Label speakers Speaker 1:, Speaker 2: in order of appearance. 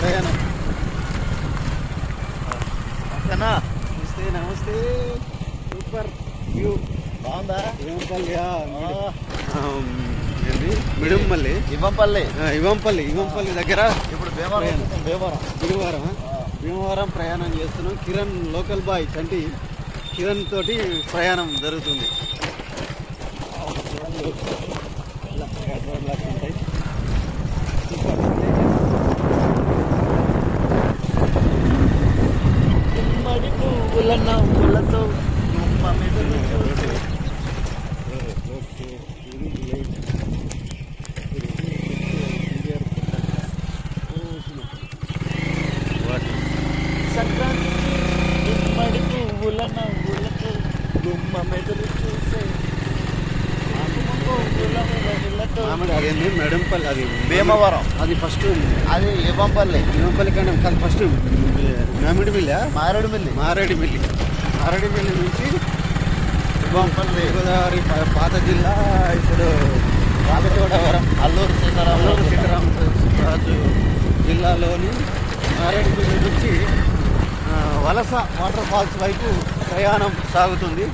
Speaker 1: ప్రయాణం.
Speaker 2: నమస్తే
Speaker 1: నమస్తే. సూపర్ వ్యూ
Speaker 2: బాగుందా?
Speaker 1: ఇవంపల్లి ఏంటి మిడుంపల్లి ఇవంపల్లి దగ్గర
Speaker 2: ఇప్పుడు
Speaker 1: భీమవరం ప్రయాణం చేస్తున్నాం. కిరణ్ లోకల్ బాయ్ చంటి కిరణ్ తోటి ప్రయాణం జరుగుతుంది.
Speaker 2: గుమ్మడి పువ్వుల నవ్వులతో సంక్రాంతి గుమ్మడి పువ్వుల నవ్వులతో గుమ్మ మెదడు చూసే
Speaker 1: అదేంటి మెడంపల్లి, అది
Speaker 2: భీమవరం,
Speaker 1: అది ఫస్ట్
Speaker 2: అది ఇవంపల్లి
Speaker 1: కన్నా కాదు, ఫస్ట్ మారేడుమిల్లి నుంచి
Speaker 2: ఇవంపల్లి
Speaker 1: గోదావరి పాత జిల్లా. ఇప్పుడు
Speaker 2: రామచోడవరం, అల్లూరు
Speaker 1: సీతారామరాజు జిల్లాలోని మారేడుమిల్లి నుంచి వలస వాటర్ ఫాల్స్ వైపు ప్రయాణం సాగుతుంది.